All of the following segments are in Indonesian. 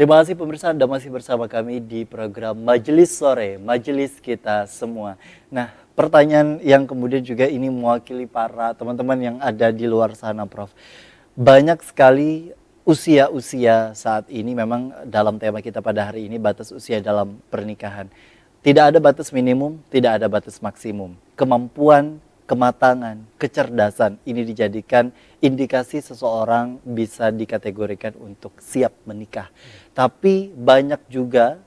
Terima kasih pemirsa, Anda masih bersama kami di program Majelis Sore, Majelis Kita Semua. Nah, pertanyaan yang kemudian juga ini mewakili para teman-teman yang ada di luar sana, Prof. Banyak sekali usia-usia saat ini, memang dalam tema kita pada hari ini, batas usia dalam pernikahan. Tidak ada batas minimum, tidak ada batas maksimum. Kemampuan, kematangan, kecerdasan ini dijadikan indikasi seseorang bisa dikategorikan untuk siap menikah. Tapi banyak juga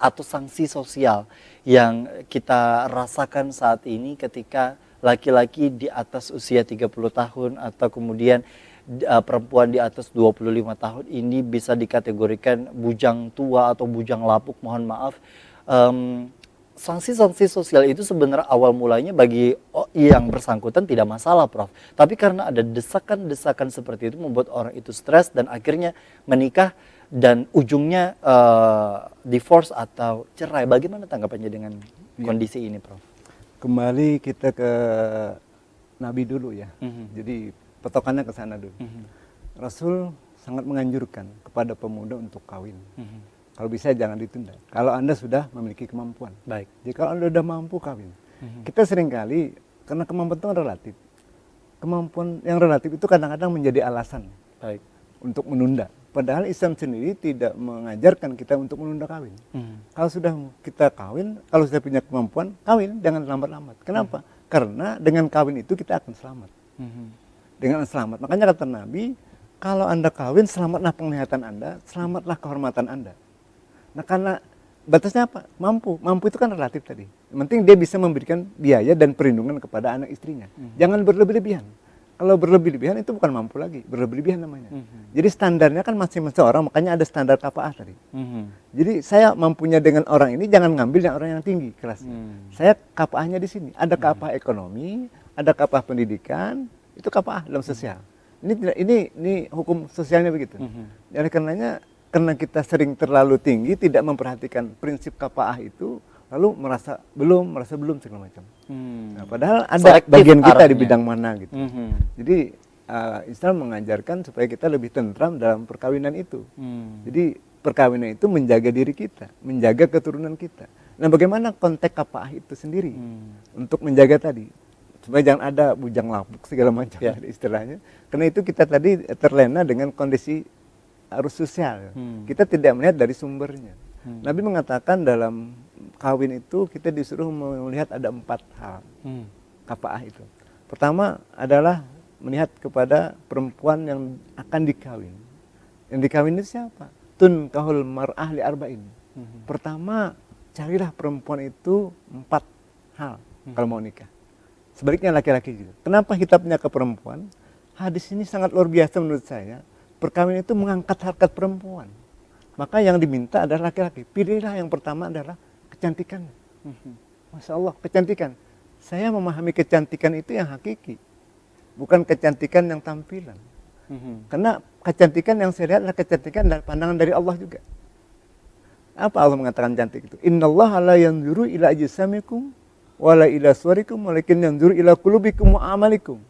atau sanksi sosial yang kita rasakan saat ini ketika laki-laki di atas usia 30 tahun atau kemudian perempuan di atas 25 tahun ini bisa dikategorikan bujang tua atau bujang lapuk, mohon maaf. Sanksi-sanksi sosial itu sebenarnya awal mulanya bagi yang bersangkutan tidak masalah, Prof. Tapi karena ada desakan-desakan seperti itu membuat orang itu stres dan akhirnya menikah dan ujungnya divorce atau cerai. Bagaimana tanggapannya dengan kondisi ini, Prof? Kembali kita ke Nabi dulu ya. Jadi patokannya ke sana dulu. Rasul sangat menganjurkan kepada pemuda untuk kawin. Kalau bisa jangan ditunda. Kalau Anda sudah memiliki kemampuan. Baik. Jadi kalau Anda sudah mampu kawin. Kita seringkali, karena kemampuan itu relatif. Kemampuan yang relatif itu kadang-kadang menjadi alasan. Baik. Untuk menunda. Padahal Islam sendiri tidak mengajarkan kita untuk menunda kawin. Kalau sudah kita kawin, kalau sudah punya kemampuan, kawin jangan lambat-lambat. Kenapa? Karena dengan kawin itu kita akan selamat. Dengan selamat. Makanya kata Nabi, kalau Anda kawin, selamatlah penglihatan Anda, selamatlah kehormatan Anda. Nah karena batasnya apa? Mampu. Mampu itu kan relatif tadi. Yang penting dia bisa memberikan biaya dan perlindungan kepada anak istrinya. Jangan berlebih-lebihan. Kalau berlebih-lebihan itu bukan mampu lagi. Berlebih-lebihan namanya. Jadi standarnya kan masing-masing orang, makanya ada standar kafaah tadi. Jadi saya mampunya dengan orang ini, jangan ngambil yang orang yang tinggi kelasnya. Saya kafaahnya di sini. Ada kafaah ekonomi, ada kafaah pendidikan, itu kafaah dalam sosial. Ini hukum sosialnya begitu. Jadi karenanya, karena kita sering terlalu tinggi, tidak memperhatikan prinsip kafaah itu, lalu merasa belum segala macam. Nah, padahal ada Selektif bagian kita arahnya di bidang mana gitu. Jadi Islam mengajarkan supaya kita lebih tentram dalam perkawinan itu. Jadi perkawinan itu menjaga diri kita, menjaga keturunan kita. Nah, bagaimana konteks kafaah itu sendiri untuk menjaga tadi supaya jangan ada bujang lapuk segala macam istilahnya. Karena itu kita tadi terlena dengan kondisi arus sosial. Kita tidak melihat dari sumbernya. Nabi mengatakan dalam kawin itu kita disuruh melihat ada 4 hal kafaah itu. Pertama adalah melihat kepada perempuan yang akan dikawin. Yang dikawin itu siapa? Tun kahul mar'ah li arba'in. Pertama, carilah perempuan itu 4 hal kalau mau nikah. Sebaliknya laki-laki juga. Kenapa hitapnya ke perempuan? Hadis ini sangat luar biasa menurut saya. Perkawinan itu mengangkat harkat perempuan. Maka yang diminta adalah laki-laki. Pilihlah yang pertama adalah kecantikan. Masya Allah, kecantikan. Saya memahami kecantikan itu yang hakiki. Bukan kecantikan yang tampilan. Karena kecantikan yang saya lihat adalah kecantikan dari pandangan dari Allah juga. Apa Allah mengatakan cantik itu? Innallaha la yanzuru ila ajsamikum wala ila suwarikum walakin yanzuru ila qulubikum wa amalikum.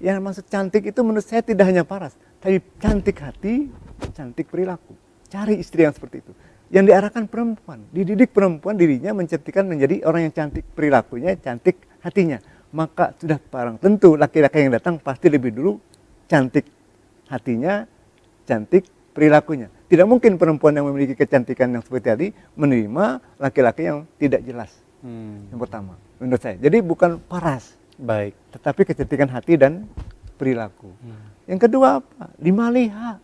Yang maksud cantik itu menurut saya tidak hanya paras, tapi cantik hati, cantik perilaku. Cari istri yang seperti itu. Yang diarahkan perempuan, dididik perempuan dirinya mencantikkan menjadi orang yang cantik perilakunya, cantik hatinya. Maka sudah barang tentu laki-laki yang datang pasti lebih dulu cantik hatinya, cantik perilakunya. Tidak mungkin perempuan yang memiliki kecantikan yang seperti tadi menerima laki-laki yang tidak jelas. Yang pertama, menurut saya. Jadi bukan paras. Baik. Tetapi kecantikan hati dan perilaku. Yang kedua apa? 5 liha.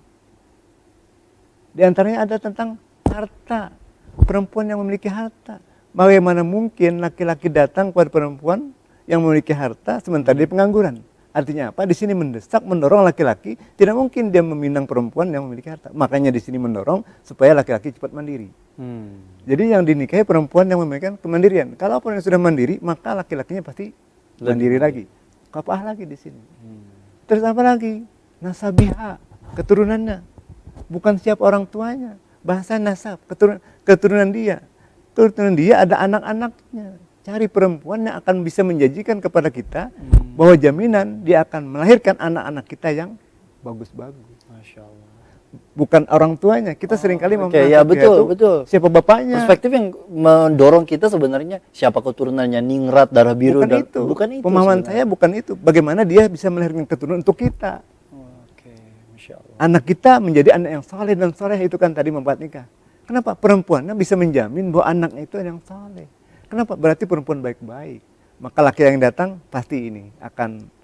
Di antaranya ada tentang harta. Perempuan yang memiliki harta. Bagaimana mungkin laki-laki datang kepada perempuan yang memiliki harta sementara dia pengangguran? Artinya apa? Di sini mendesak, mendorong laki-laki. Tidak mungkin dia meminang perempuan yang memiliki harta. Makanya di sini mendorong supaya laki-laki cepat mandiri. Jadi yang dinikahi perempuan yang memiliki kemandirian. Kalau orang yang sudah mandiri, maka laki-lakinya pasti mandiri lagi. Kafaah lagi di sini. Terus apa lagi? Nasabiha, keturunannya. Bukan siapa orang tuanya. Bahasa nasab, keturunan dia. Keturunan dia ada anak-anaknya. Cari perempuan yang akan bisa menjanjikan kepada kita bahwa jaminan dia akan melahirkan anak-anak kita yang bagus-bagus. Masya Allah. bukan orang tuanya. Kita seringkali Oke, ya memperhatikan betul, itu betul. siapa bapaknya. Perspektif yang mendorong kita sebenarnya siapa keturunannya, ningrat, darah biru, Bukan dan itu. bukan itu Pemahaman sebenarnya. saya bukan itu. Bagaimana dia bisa melahirkan keturunan untuk kita. Oke, Masya Allah. Anak kita menjadi anak yang saleh dan saleh itu kan tadi membuat nikah. Kenapa? Perempuannya bisa menjamin bahwa anaknya itu yang saleh. Kenapa? Berarti perempuan baik-baik. Maka laki yang datang pasti ini akan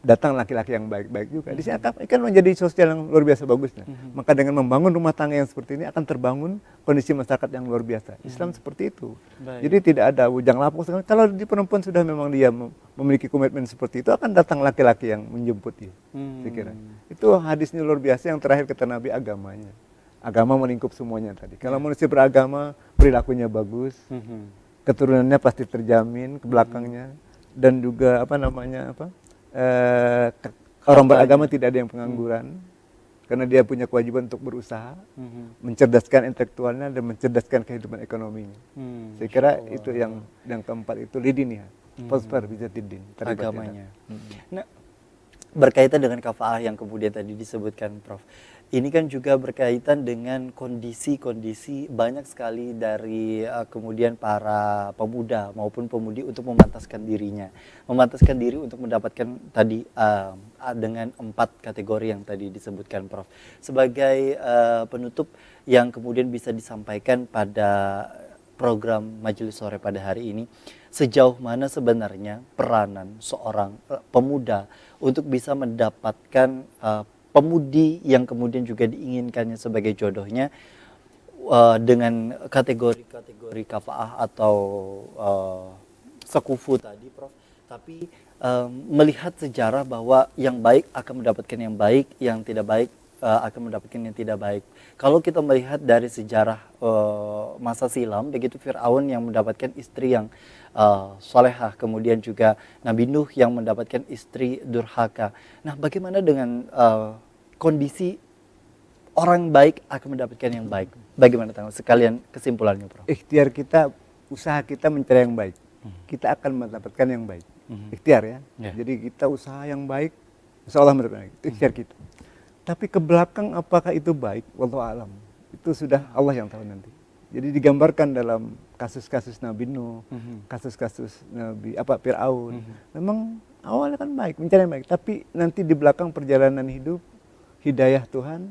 datang laki-laki yang baik-baik juga. Di sini akan menjadi sosial yang luar biasa bagusnya. Maka dengan membangun rumah tangga yang seperti ini akan terbangun kondisi masyarakat yang luar biasa. Islam seperti itu. Baik. Jadi tidak ada bujang lapuk. Kalau di perempuan sudah memang dia memiliki komitmen seperti itu, akan datang laki-laki yang menjemput dia. Saya kira. Itu hadisnya luar biasa yang terakhir kata Nabi, agamanya. Agama melingkup semuanya tadi. Kalau manusia beragama, perilakunya bagus, keturunannya pasti terjamin ke belakangnya, dan juga orang beragama tidak ada yang pengangguran, karena dia punya kewajiban untuk berusaha, mencerdaskan intelektualnya dan mencerdaskan kehidupan ekonominya. Saya kira itu yang keempat itu lidin ya, prosper bisa tidin Agamanya. Nah, berkaitan dengan kafaah yang kemudian tadi disebutkan Prof. Ini kan juga berkaitan dengan kondisi-kondisi banyak sekali dari kemudian para pemuda maupun pemudi untuk memantaskan dirinya. Memantaskan diri untuk mendapatkan tadi dengan 4 kategori yang tadi disebutkan Prof. Sebagai penutup yang kemudian bisa disampaikan pada program Majelis Sore pada hari ini, sejauh mana sebenarnya peranan seorang pemuda untuk bisa mendapatkan pemudi yang kemudian juga diinginkannya sebagai jodohnya dengan kategori-kategori kafaah atau sekufu tadi Prof. Tapi melihat sejarah bahwa yang baik akan mendapatkan yang baik, yang tidak baik akan mendapatkan yang tidak baik. Kalau kita melihat dari sejarah masa silam, begitu Fir'aun yang mendapatkan istri yang solehah, kemudian juga Nabi Nuh yang mendapatkan istri durhaka. Nah, bagaimana dengan kondisi orang baik akan mendapatkan yang baik? Bagaimana tanggapan sekalian kesimpulannya, Prof? Ikhtiar kita, usaha kita mencari yang baik, kita akan mendapatkan yang baik. Ikhtiar ya. Jadi kita usaha yang baik, insya Allah mendapatkan itu ikhtiar kita. Tapi ke belakang apakah itu baik? Wallahu alam. Itu sudah Allah yang tahu nanti. Jadi digambarkan dalam kasus-kasus Nabi Nuh, kasus-kasus Nabi Fir'aun. Memang awalnya kan baik, mencari yang baik, tapi nanti di belakang perjalanan hidup, hidayah Tuhan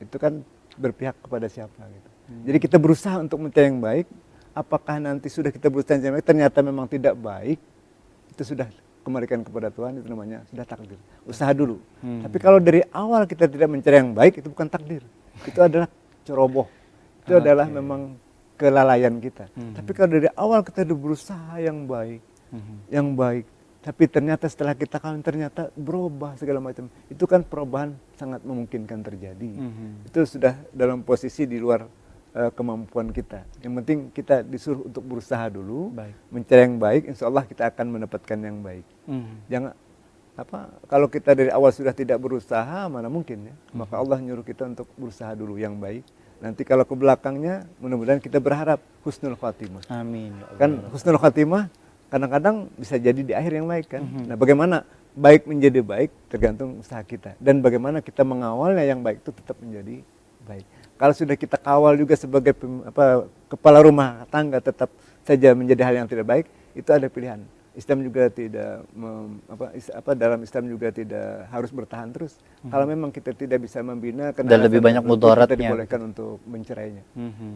itu kan berpihak kepada siapa gitu. Jadi kita berusaha untuk mencari yang baik. Apakah nanti sudah kita berusaha mencari yang baik ternyata memang tidak baik, itu sudah kembalikan kepada Tuhan, itu namanya sudah takdir. Usaha dulu. Tapi kalau dari awal kita tidak mencari yang baik, itu bukan takdir. Itu adalah ceroboh. Itu adalah memang kelalaian kita. Tapi kalau dari awal kita sudah berusaha yang baik, tapi ternyata setelah kita kawin ternyata berubah segala macam, itu kan perubahan sangat memungkinkan terjadi. Itu sudah dalam posisi di luar kemampuan kita. Yang penting kita disuruh untuk berusaha dulu, mencari yang baik, insya Allah kita akan mendapatkan yang baik. Jangan kalau kita dari awal sudah tidak berusaha, mana mungkin ya. Maka Allah nyuruh kita untuk berusaha dulu yang baik. Nanti kalau ke belakangnya, mudah-mudahan kita berharap husnul khatimah. Amin. Kan husnul khatimah kadang-kadang bisa jadi di akhir yang baik kan. Nah, bagaimana baik menjadi baik tergantung usaha kita, dan bagaimana kita mengawalnya yang baik itu tetap menjadi baik. Kalau sudah kita kawal juga sebagai kepala rumah tangga tetap saja menjadi hal yang tidak baik, itu ada pilihan. Islam juga tidak dalam Islam juga tidak harus bertahan terus. Kalau memang kita tidak bisa membina, dan lebih banyak mudaratnya, kita dibolehkan untuk mencerainya.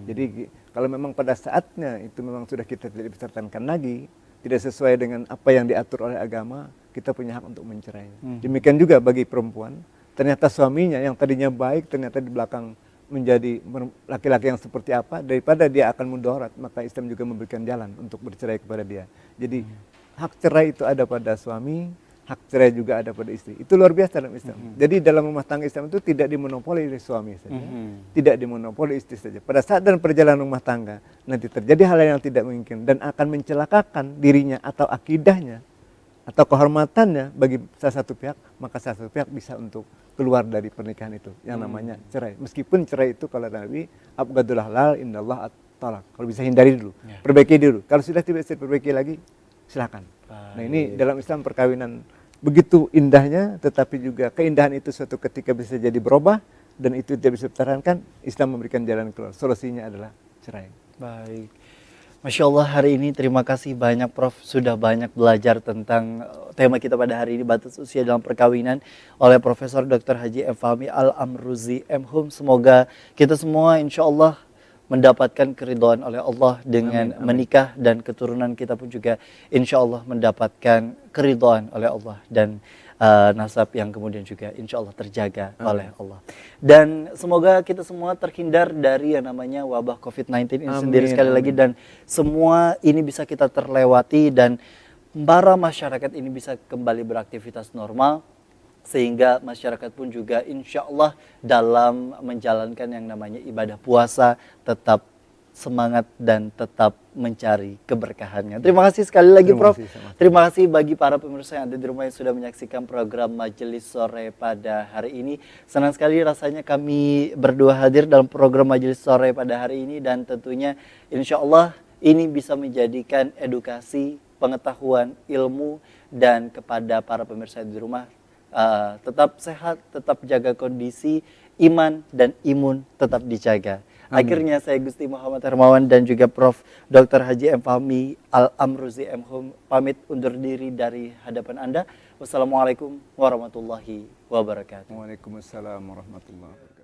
Jadi kalau memang pada saatnya itu memang sudah kita tidak bisa pertahankan lagi, tidak sesuai dengan apa yang diatur oleh agama, kita punya hak untuk mencerainya. Demikian juga bagi perempuan, ternyata suaminya yang tadinya baik ternyata di belakang menjadi laki-laki yang seperti apa, daripada dia akan mudarat, maka Islam juga memberikan jalan untuk bercerai kepada dia. Jadi hak cerai itu ada pada suami, hak cerai juga ada pada istri. Itu luar biasa dalam Islam. Jadi dalam rumah tangga Islam itu tidak dimonopoli oleh suami saja, tidak dimonopoli istri saja. Pada saat dan perjalanan rumah tangga nanti terjadi hal yang tidak mungkin dan akan mencelakakan dirinya atau akidahnya atau kehormatannya bagi salah satu pihak, maka salah satu pihak bisa untuk keluar dari pernikahan itu yang namanya cerai. Meskipun cerai itu kalau Nabi abghadul halal indallah at-talaq. Kalau bisa hindari dulu, perbaiki dulu. Kalau sudah tidak bisa diperbaiki lagi, silakan. Nah, ini dalam Islam perkawinan begitu indahnya, tetapi juga keindahan itu suatu ketika bisa jadi berubah dan itu tidak bisa dipertahankan. Islam memberikan jalan keluar. Solusinya adalah cerai. Baik. Masya Allah, hari ini terima kasih banyak Prof. Sudah banyak belajar tentang tema kita pada hari ini, batas usia dalam perkawinan, oleh Profesor Dr. Haji M. Fahmi Al-Amruzi M.Hum. Semoga kita semua insya Allah mendapatkan keridhaan oleh Allah dengan menikah, dan keturunan kita pun juga insya Allah mendapatkan keridhaan oleh Allah, dan nasab yang kemudian juga insya Allah terjaga oleh Allah. Dan semoga kita semua terhindar dari yang namanya wabah COVID-19 ini sendiri sekali lagi, dan semua ini bisa kita terlewati dan para masyarakat ini bisa kembali beraktivitas normal, sehingga masyarakat pun juga insya Allah dalam menjalankan yang namanya ibadah puasa tetap semangat dan tetap mencari keberkahannya. Terima kasih sekali lagi Prof. Terima kasih bagi para pemirsa yang ada di rumah yang sudah menyaksikan program Majelis Sore pada hari ini. Senang sekali rasanya kami berdua hadir dalam program Majelis Sore pada hari ini, dan tentunya insya Allah ini bisa menjadikan edukasi, pengetahuan, ilmu, dan kepada para pemirsa di rumah tetap sehat, tetap jaga kondisi, iman dan imun tetap dijaga. Akhirnya saya Gusti Muhammad Hermawan dan juga Prof. Dr. Haji M. Fahmi Al-Amruzi M.Hum pamit undur diri dari hadapan Anda. Wassalamualaikum warahmatullahi wabarakatuh. Waalaikumsalam warahmatullahi wabarakatuh.